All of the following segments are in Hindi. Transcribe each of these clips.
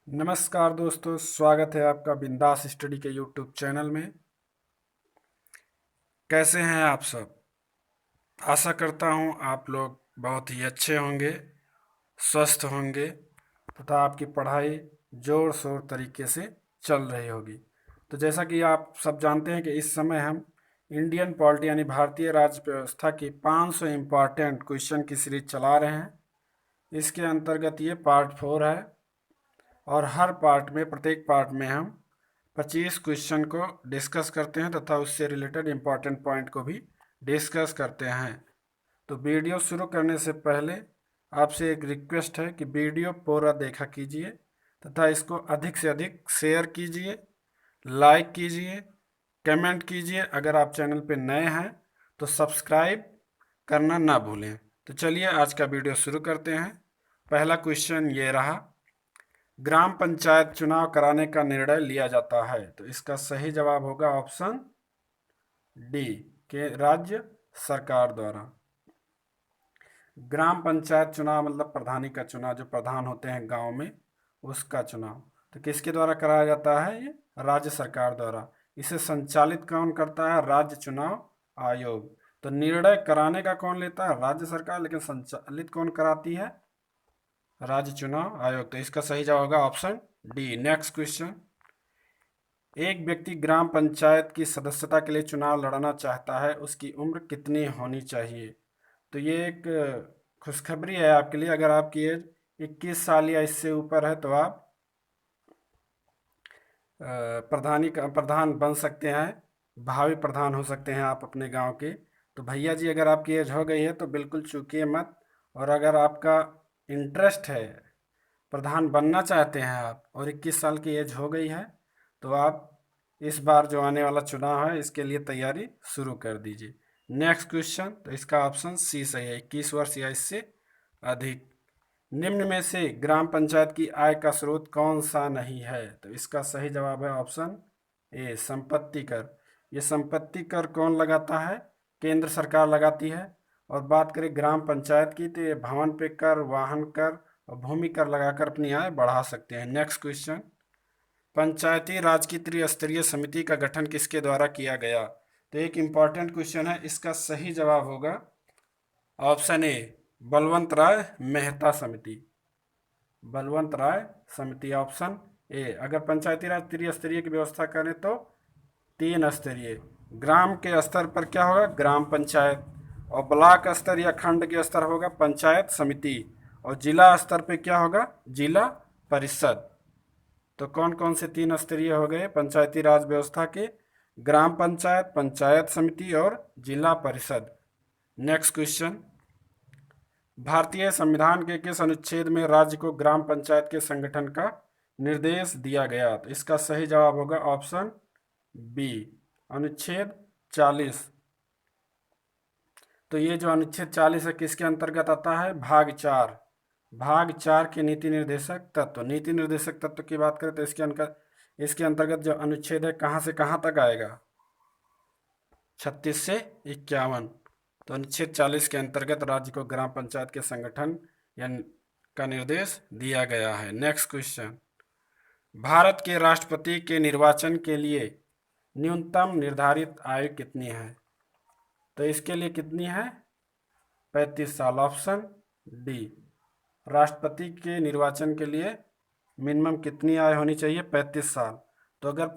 नमस्कार दोस्तों, स्वागत है आपका बिंदास स्टडी के यूट्यूब चैनल में। कैसे हैं आप सब? आशा करता हूं आप लोग बहुत ही अच्छे होंगे, स्वस्थ होंगे तथा आपकी पढ़ाई जोर शोर तरीके से चल रही होगी। तो जैसा कि आप सब जानते हैं कि इस समय हम इंडियन पॉलिटी यानी भारतीय राज्य व्यवस्था की 500 इम्पॉर्टेंट क्वेश्चन की सीरीज चला रहे हैं। इसके अंतर्गत ये पार्ट 4 है और हर पार्ट में प्रत्येक पार्ट में हम 25 क्वेश्चन को डिस्कस करते हैं तथा उससे रिलेटेड इम्पॉर्टेंट पॉइंट को भी डिस्कस करते हैं। तो वीडियो शुरू करने से पहले आपसे एक रिक्वेस्ट है कि वीडियो पूरा देखा कीजिए तथा इसको अधिक से अधिक शेयर कीजिए, लाइक कीजिए, कमेंट कीजिए। अगर आप चैनल पर नए हैं तो सब्सक्राइब करना ना भूलें। तो चलिए आज का वीडियो शुरू करते हैं। पहला क्वेश्चन ये रहा, ग्राम पंचायत चुनाव कराने का निर्णय लिया जाता है। तो इसका सही जवाब होगा ऑप्शन डी के राज्य सरकार द्वारा। ग्राम पंचायत चुनाव मतलब प्रधानी का चुनाव, जो प्रधान होते हैं गांव में उसका चुनाव। तो किसके द्वारा कराया जाता है? ये राज्य सरकार द्वारा। इसे संचालित कौन करता है? राज्य चुनाव आयोग। तो निर्णय कराने का कौन लेता है? राज्य सरकार, लेकिन संचालित कौन कराती है? राज्य चुनाव आयोग। तो इसका सही जवाब होगा ऑप्शन डी। नेक्स्ट क्वेश्चन, एक व्यक्ति ग्राम पंचायत की सदस्यता के लिए चुनाव लड़ना चाहता है, उसकी उम्र कितनी होनी चाहिए? तो ये एक खुशखबरी है आपके लिए। अगर आपकी एज 21 साल या इससे ऊपर है तो आप प्रधान बन सकते हैं, भावी प्रधान हो सकते हैं आप अपने गांव के। तो भैया जी, अगर आपकी एज हो गई है तो बिल्कुल चूकिए मत। और अगर आपका इंटरेस्ट है, प्रधान बनना चाहते हैं आप और 21 साल की एज हो गई है, तो आप इस बार जो आने वाला चुनाव है इसके लिए तैयारी शुरू कर दीजिए। नेक्स्ट क्वेश्चन, तो इसका ऑप्शन सी सही है, 21 वर्ष या इससे अधिक। निम्न में से ग्राम पंचायत की आय का स्रोत कौन सा नहीं है? तो इसका सही जवाब है ऑप्शन ए, संपत्ति कर। ये संपत्ति कर कौन लगाता है? केंद्र सरकार लगाती है। और बात करें ग्राम पंचायत की तो ये भवन पे कर, वाहन कर और भूमि कर लगाकर अपनी आय बढ़ा सकते हैं। नेक्स्ट क्वेश्चन, पंचायती राज की त्रिस्तरीय समिति का गठन किसके द्वारा किया गया? तो एक इम्पॉर्टेंट क्वेश्चन है, इसका सही जवाब होगा ऑप्शन ए, बलवंत राय मेहता समिति। बलवंत राय समिति ऑप्शन ए। अगर पंचायती राज त्रिस्तरीय की व्यवस्था करें तो 3 स्तरीय। ग्राम के स्तर पर क्या होगा? ग्राम पंचायत। और ब्लॉक स्तर या खंड के स्तर होगा पंचायत समिति। और जिला स्तर पे क्या होगा? जिला परिषद। तो कौन कौन से 3 स्तरीय हो गए पंचायती राज व्यवस्था के? ग्राम पंचायत, पंचायत समिति और जिला परिषद। नेक्स्ट क्वेश्चन, भारतीय संविधान के किस अनुच्छेद में राज्य को ग्राम पंचायत के संगठन का निर्देश दिया गया? तो इसका सही जवाब होगा ऑप्शन बी, अनुच्छेद 40। तो ये जो अनुच्छेद 40 है किसके अंतर्गत आता है? भाग 4। भाग 4 के नीति निर्देशक तत्व। नीति निर्देशक तत्व की बात करें तो इसके अंतर्गत जो अनुच्छेद है कहाँ से कहाँ तक आएगा? 36 से 51। तो अनुच्छेद 40 के अंतर्गत राज्य को ग्राम पंचायत के संगठन या का निर्देश दिया गया है। नेक्स्ट क्वेश्चन, भारत के राष्ट्रपति के निर्वाचन के लिए न्यूनतम निर्धारित आयु कितनी है? तो इसके लिए कितनी है? 35 साल, ऑप्शन डी। राष्ट्रपति के निर्वाचन के लिए मिनिमम कितनी आयु होनी चाहिए? 35 साल। तो अगर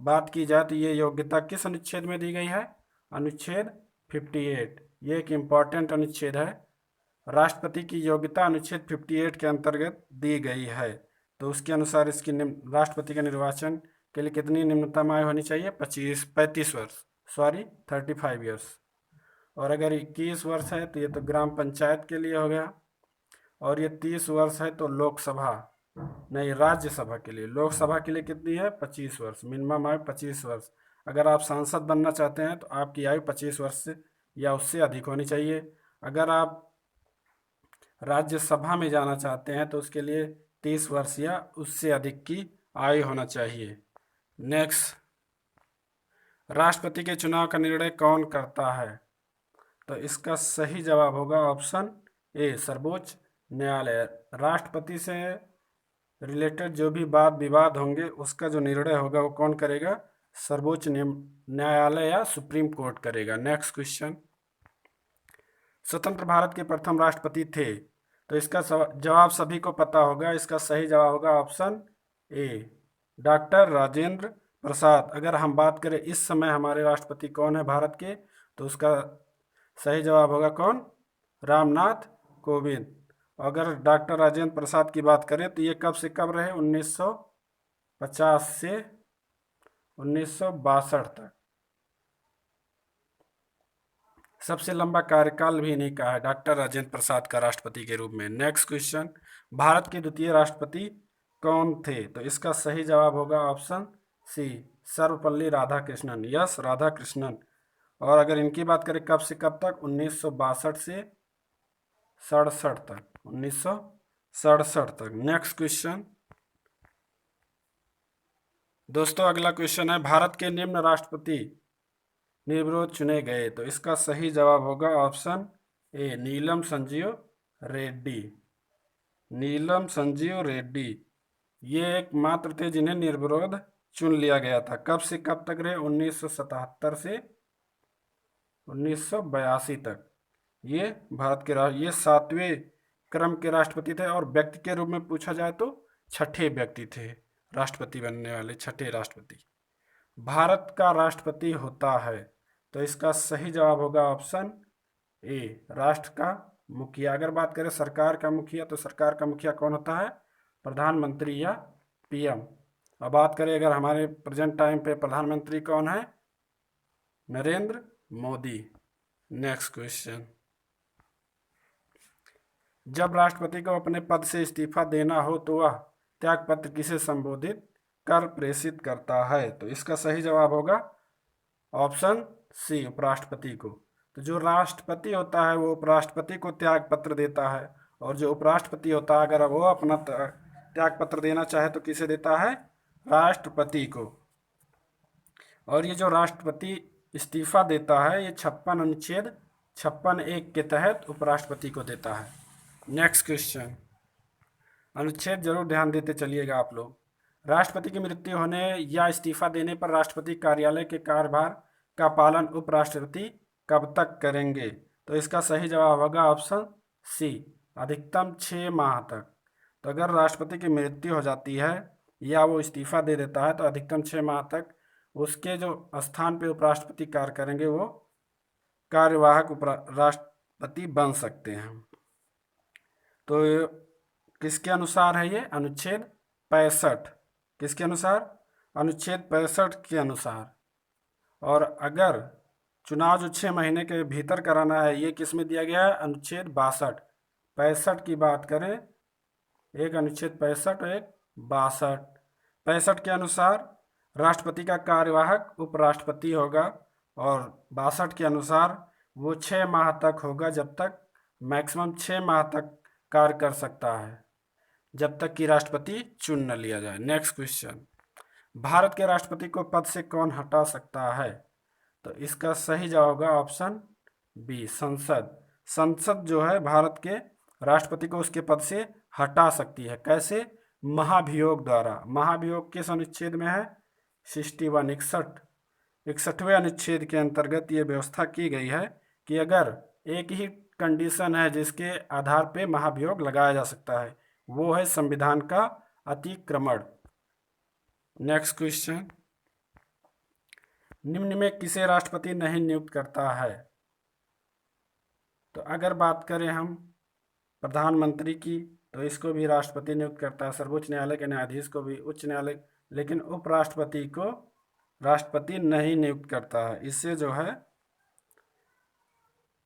बात की जाए तो ये योग्यता किस अनुच्छेद में दी गई है? अनुच्छेद 58। ये एक इम्पॉर्टेंट अनुच्छेद है। राष्ट्रपति की योग्यता अनुच्छेद 58 के अंतर्गत दी गई है। तो उसके अनुसार इसकी राष्ट्रपति के निर्वाचन के लिए कितनी निम्नतम आयु होनी चाहिए? 35 वर्ष, सॉरी 35 ईयर्स। और अगर 21 वर्ष है तो ये तो ग्राम पंचायत के लिए हो गया। और ये 30 वर्ष है तो लोकसभा, नहीं राज्यसभा के लिए। लोकसभा के लिए कितनी है? 25 वर्ष। मिनिमम आयु 25 वर्ष। अगर आप सांसद बनना चाहते हैं तो आपकी आयु 25 वर्ष से या उससे अधिक होनी चाहिए। अगर आप राज्यसभा में जाना चाहते हैं तो उसके लिए 30 वर्ष या उससे अधिक की आयु होना चाहिए। नेक्स्ट, राष्ट्रपति के चुनाव का निर्णय कौन करता है? तो इसका सही जवाब होगा ऑप्शन ए, सर्वोच्च न्यायालय। राष्ट्रपति से रिलेटेड जो भी वाद विवाद होंगे उसका जो निर्णय होगा वो कौन करेगा? सर्वोच्च न्यायालय या सुप्रीम कोर्ट करेगा। नेक्स्ट क्वेश्चन, स्वतंत्र भारत के प्रथम राष्ट्रपति थे, तो इसका जवाब सभी को पता होगा। इसका सही जवाब होगा option A, doctor Rajendra Prasad. अगर हम बात करें इस समय हमारे राष्ट्रपति कौन है भारत के, तो उसका सही जवाब होगा कौन? रामनाथ कोविंद। अगर डॉक्टर राजेंद्र प्रसाद की बात करें तो ये कब से कब रहे? 1950 से 1962 तक। सबसे लंबा कार्यकाल भी इन्हीं का है, डॉक्टर राजेंद्र प्रसाद का राष्ट्रपति के रूप में। नेक्स्ट क्वेश्चन, भारत के द्वितीय राष्ट्रपति कौन थे? तो इसका सही जवाब होगा option C, Sarvepalli Radhakrishnan, yes Radhakrishnan. और अगर इनकी बात करें कब से कब तक? 1962 से 67 तक, 1967 तक। नेक्स्ट क्वेश्चन दोस्तों, अगला क्वेश्चन है, भारत के निम्न राष्ट्रपति निर्विरोध चुने गए, तो इसका सही जवाब होगा ऑप्शन ए, नीलम संजीव रेड्डी। नीलम संजीव रेड्डी ये एकमात्र थे जिन्हें निर्विरोध चुन लिया गया था। कब से कब तक रहे? 1977 से 1982 तक। ये भारत के ये 7वें क्रम के राष्ट्रपति थे, और व्यक्ति के रूप में पूछा जाए तो छठे व्यक्ति थे, राष्ट्रपति बनने वाले छठे राष्ट्रपति। भारत का राष्ट्रपति होता है, तो इसका सही जवाब होगा ऑप्शन ए, राष्ट्र का मुखिया। अगर बात करें सरकार का मुखिया, तो सरकार का मुखिया कौन होता है? प्रधानमंत्री या पीएम। अब बात करें अगर हमारे प्रेजेंट टाइम पे प्रधानमंत्री कौन है? नरेंद्र मोदी। नेक्स्ट क्वेश्चन, जब राष्ट्रपति को अपने पद से इस्तीफा देना हो तो वह त्याग पत्र किसे संबोधित कर प्रेषित करता है? तो इसका सही जवाब होगा ऑप्शन सी, उपराष्ट्रपति को। तो जो राष्ट्रपति होता है वो उपराष्ट्रपति को त्याग पत्र देता है, और जो उपराष्ट्रपति होता है अगर वो अपना त्याग पत्र देना चाहे तो किसे देता है? राष्ट्रपति को। और ये जो राष्ट्रपति इस्तीफा देता है ये 56 अनुच्छेद 56(1) के तहत उपराष्ट्रपति को देता है। नेक्स्ट क्वेश्चन, अनुच्छेद जरूर ध्यान देते चलिएगा आप लोग। राष्ट्रपति की मृत्यु होने या इस्तीफा देने पर राष्ट्रपति कार्यालय के कार्यभार का पालन उपराष्ट्रपति कब तक करेंगे? तो इसका सही जवाब होगा ऑप्शन सी, अधिकतम 6 माह तक। तो अगर राष्ट्रपति की मृत्यु हो जाती है या वो इस्तीफा दे देता है तो अधिकतम 6 माह तक उसके जो स्थान पे उपराष्ट्रपति कार्य करेंगे वो कार्यवाहक राष्ट्रपति बन सकते हैं। तो किसके अनुसार है ये? अनुच्छेद 65। किसके अनुसार? अनुच्छेद 65 के अनुसार। और अगर चुनाव जो 6 महीने के भीतर कराना है ये किस में दिया गया है? अनुच्छेद 62। 65 की बात करें, एक अनुच्छेद 65 और एक 62। 65 के अनुसार राष्ट्रपति का कार्यवाहक उपराष्ट्रपति होगा, और 62 के अनुसार वो 6 माह तक होगा, जब तक मैक्सिमम 6 माह तक कार्य कर सकता है, जब तक कि राष्ट्रपति चुन न लिया जाए। नेक्स्ट क्वेश्चन, भारत के राष्ट्रपति को पद से कौन हटा सकता है? तो इसका सही जवाब होगा ऑप्शन बी, संसद। संसद जो है भारत के राष्ट्रपति को उसके पद से हटा सकती है। कैसे? महाभियोग द्वारा। महाभियोग किस अनुच्छेद में है? 61 61वें अनुच्छेद के अंतर्गत ये व्यवस्था की गई है कि अगर एक ही कंडीशन है जिसके आधार पे महाभियोग लगाया जा सकता है, वो है संविधान का अतिक्रमण। नेक्स्ट क्वेश्चन, निम्न में किसे राष्ट्रपति नहीं नियुक्त करता है? तो अगर बात करें हम प्रधानमंत्री की, तो इसको भी राष्ट्रपति नियुक्त करता है, सर्वोच्च न्यायालय के न्यायाधीश को भी उच्च न्यायालय, लेकिन उपराष्ट्रपति को राष्ट्रपति नहीं नियुक्त करता है। इससे जो है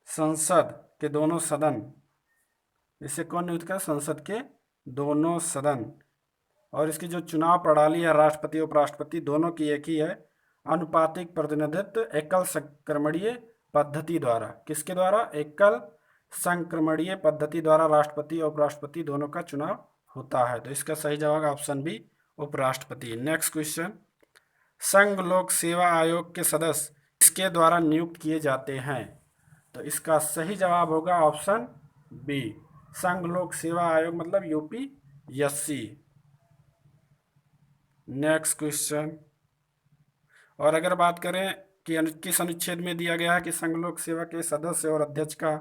संसद के दोनों सदन, इसे कौन नियुक्त करता? संसद के दोनों सदन। और इसकी जो चुनाव प्रणाली है राष्ट्रपति उपराष्ट्रपति दोनों की एक ही है, अनुपातिक प्रतिनिधित्व एकल संक्रमणीय पद्धति द्वारा। किसके द्वारा? एकल संक्रमणीय पद्धति द्वारा राष्ट्रपति और उपराष्ट्रपति दोनों का चुनाव होता है। तो इसका सही जवाब ऑप्शन बी, उपराष्ट्रपति। नेक्स्ट क्वेश्चन, संघ लोक सेवा आयोग के सदस्य किसके द्वारा नियुक्त किए जाते हैं? तो इसका सही जवाब होगा ऑप्शन बी, संघ लोक सेवा आयोग मतलब यूपीएससी। Next question. और अगर बात करें कि किस अनुच्छेद में दिया गया है कि संघ लोक सेवा के सदस्य और अध्यक्ष का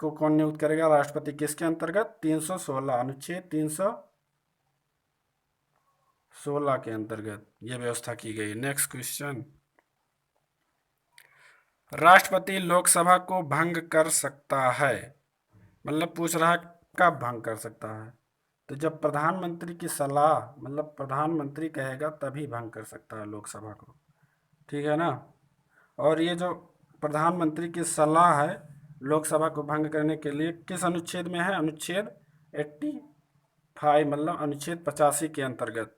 को कौन नियुक्त करेगा, राष्ट्रपति, किसके अंतर्गत? 316, अनुच्छेद 316 के अंतर्गत यह व्यवस्था की गई। Next question. राष्ट्रपति लोकसभा को भंग कर सकता है, मतलब पूछ रहा है कब भंग कर सकता है? तो जब प्रधानमंत्री की सलाह, मतलब प्रधानमंत्री कहेगा तभी भंग कर सकता है लोकसभा को, ठीक है ना। और ये जो प्रधानमंत्री की सलाह है लोकसभा को भंग करने के लिए किस अनुच्छेद में है? अनुच्छेद 85, मतलब अनुच्छेद 85 के अंतर्गत।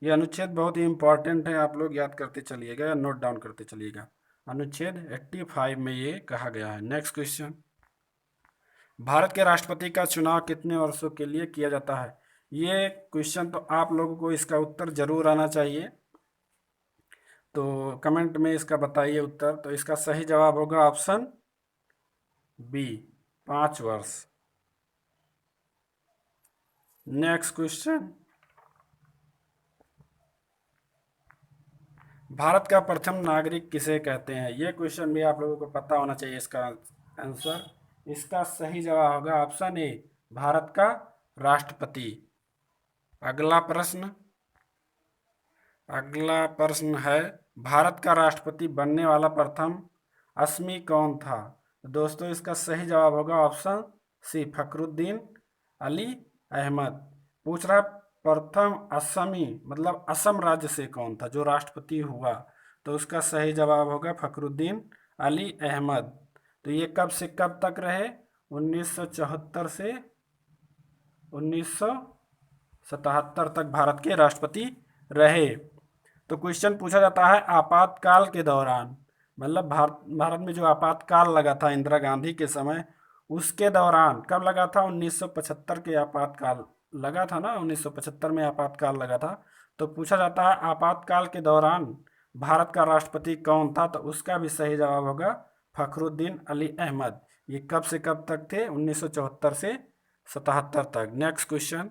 ये अनुच्छेद बहुत ही इंपॉर्टेंट है, आप लोग याद करते चलिएगा या नोट डाउन करते चलिएगा। अनुच्छेद 85 में ये कहा गया है। Next question. भारत के राष्ट्रपति का चुनाव कितने वर्षों के लिए किया जाता है? ये क्वेश्चन तो आप लोगों को इसका उत्तर जरूर आना चाहिए, तो कमेंट में इसका बताइए उत्तर। तो इसका सही जवाब होगा ऑप्शन बी, 5 वर्ष। Next question. भारत का प्रथम नागरिक किसे कहते हैं? ये क्वेश्चन भी आप लोगों को पता होना चाहिए इसका आंसर। इसका सही जवाब होगा ऑप्शन ए, भारत का राष्ट्रपति। अगला प्रश्न है, भारत का राष्ट्रपति बनने वाला प्रथम असमी कौन था? दोस्तों इसका सही जवाब होगा ऑप्शन सी, फखरुद्दीन अली अहमद। पूछ रहा प्रथम असमी, मतलब असम राज्य से कौन था जो राष्ट्रपति हुआ? तो उसका सही जवाब होगा फखरुद्दीन अली अहमद। तो ये कब से कब तक रहे? 1974 से 1977 तक भारत के राष्ट्रपति रहे। तो क्वेश्चन पूछा जाता है आपातकाल के दौरान, मतलब भारत में जो आपातकाल लगा था इंदिरा गांधी के समय, उसके दौरान कब लगा था? 1975 के आपातकाल लगा था ना, 1975 में आपातकाल लगा था। तो पूछा जाता है आपातकाल के दौरान भारत का राष्ट्रपति कौन था? तो उसका भी सही जवाब होगा फखरुद्दीन अली अहमद। ये कब से कब तक थे? 1974 से 77 तक। Next question.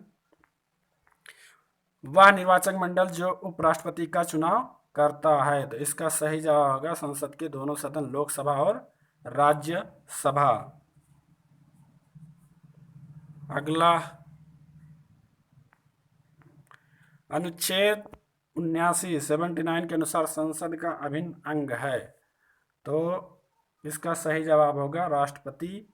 वह निर्वाचक मंडल जो उपराष्ट्रपति का चुनाव करता है, तो इसका सही जवाब होगा संसद के दोनों सदन, लोकसभा और राज्यसभा। अगला अनुच्छेद 79 के अनुसार संसद का अभिन्न अंग है, तो इसका सही जवाब होगा राष्ट्रपति।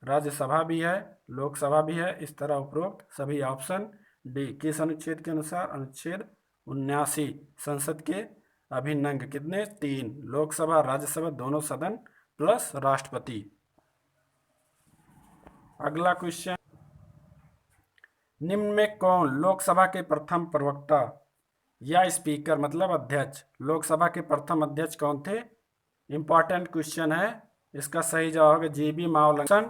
राज्यसभा भी है, लोकसभा भी है, इस तरह उपरोक्त सभी ऑप्शन डी। किस अनुच्छेद के अनुसार? अनुच्छेद 79, संसद के अभिन्न अंग कितने? 3, लोकसभा राज्यसभा दोनों सदन प्लस राष्ट्रपति। अगला क्वेश्चन। निम्न में कौन लोकसभा के प्रथम प्रवक्ता या स्पीकर, मतलब अध्यक्ष, लोकसभा के प्रथम अध्यक्ष कौन थे? इंपॉर्टेंट क्वेश्चन है, इसका सही जवाब होगा जीबी मावलंकर,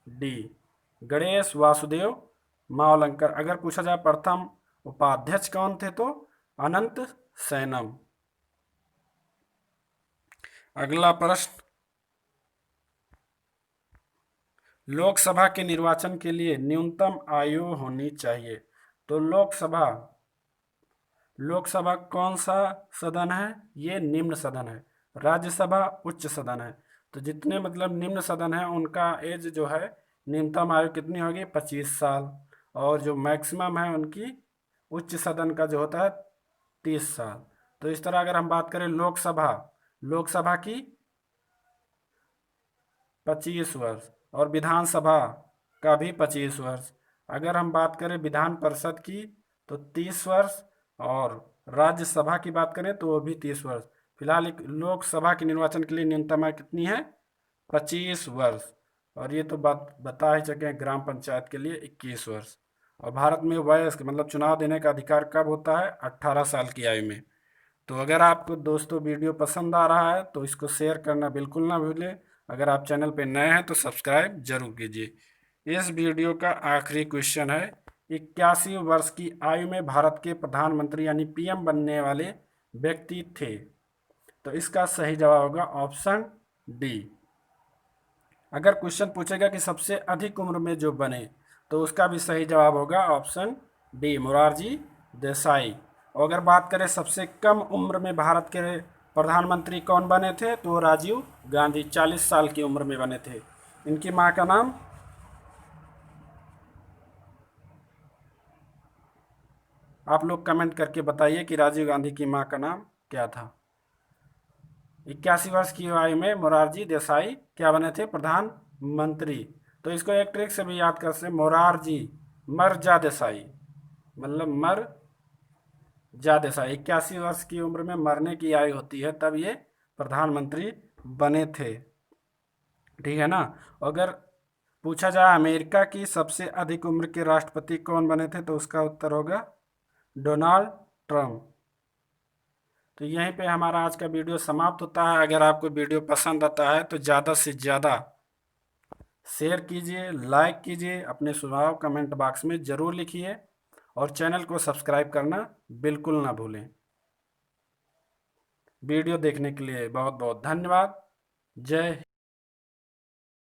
डी, गणेश वासुदेव मावलंकर। अगर पूछा जाए प्रथम उपाध्यक्ष कौन थे, तो अनंत सैनम। अगला प्रश्न। लोकसभा के निर्वाचन के लिए न्यूनतम आयु होनी चाहिए, तो लोकसभा कौन सा सदन है? ये निम्न सदन है। राज्यसभा उच्च सदन है। तो जितने मतलब निम्न सदन है उनका एज जो है, न्यूनतम आयु कितनी होगी? 25 साल। और जो मैक्सिमम है उनकी उच्च सदन का जो होता है 30 साल। तो इस तरह अगर हम बात करें लोकसभा की 25 वर्ष और विधानसभा का भी 25 वर्ष। अगर हम बात करें विधान परिषद की तो 30 वर्ष, और राज्यसभा की बात करें तो वो भी 30 वर्ष। फिलहाल लोकसभा के निर्वाचन के लिए न्यूनतम आयु कितनी है? 25 वर्ष। और ये तो बात बता ही चुके हैं, ग्राम पंचायत के लिए 21 वर्ष। और भारत में वयस्क मतलब चुनाव देने का अधिकार कब होता है? 18 साल की आयु में। तो अगर आपको दोस्तों वीडियो पसंद आ रहा है तो इसको शेयर करना बिल्कुल ना भूलें। अगर आप चैनल पर नए हैं तो सब्सक्राइब जरूर कीजिए। इस वीडियो का आखिरी क्वेश्चन है, 81 वर्ष की आयु में भारत के प्रधानमंत्री यानी पीएम बनने वाले व्यक्ति थे, तो इसका सही जवाब होगा ऑप्शन डी। अगर क्वेश्चन पूछेगा कि सबसे अधिक उम्र में जो बने, तो उसका भी सही जवाब होगा ऑप्शन डी, मोरारजी देसाई। और अगर बात करें सबसे कम उम्र में भारत के प्रधानमंत्री कौन बने थे, तो राजीव गांधी 40 साल की उम्र में बने थे। इनकी मां का नाम, आप लोग कमेंट करके बताइए कि राजीव गांधी की मां का नाम क्या था। 81 वर्ष की आयु में मोरारजी देसाई क्या बने थे, प्रधानमंत्री। तो इसको एक ट्रिक से भी याद कर सकते, मोरारजी मरजा देसाई, मतलब मर जा देसाई। 81 वर्ष की उम्र में मरने की आयु होती है, तब ये प्रधानमंत्री बने थे। ठीक है ना। अगर पूछा जाए अमेरिका की सबसे अधिक उम्र के राष्ट्रपति कौन बने थे, तो उसका उत्तर होगा डोनाल्ड ट्रंप। तो यहीं पे हमारा आज का वीडियो समाप्त होता है। अगर आपको वीडियो पसंद आता है तो ज़्यादा से ज़्यादा शेयर कीजिए, लाइक कीजिए, अपने सुझाव कमेंट बॉक्स में ज़रूर लिखिए और चैनल को सब्सक्राइब करना बिल्कुल ना भूलें। वीडियो देखने के लिए बहुत बहुत धन्यवाद। जय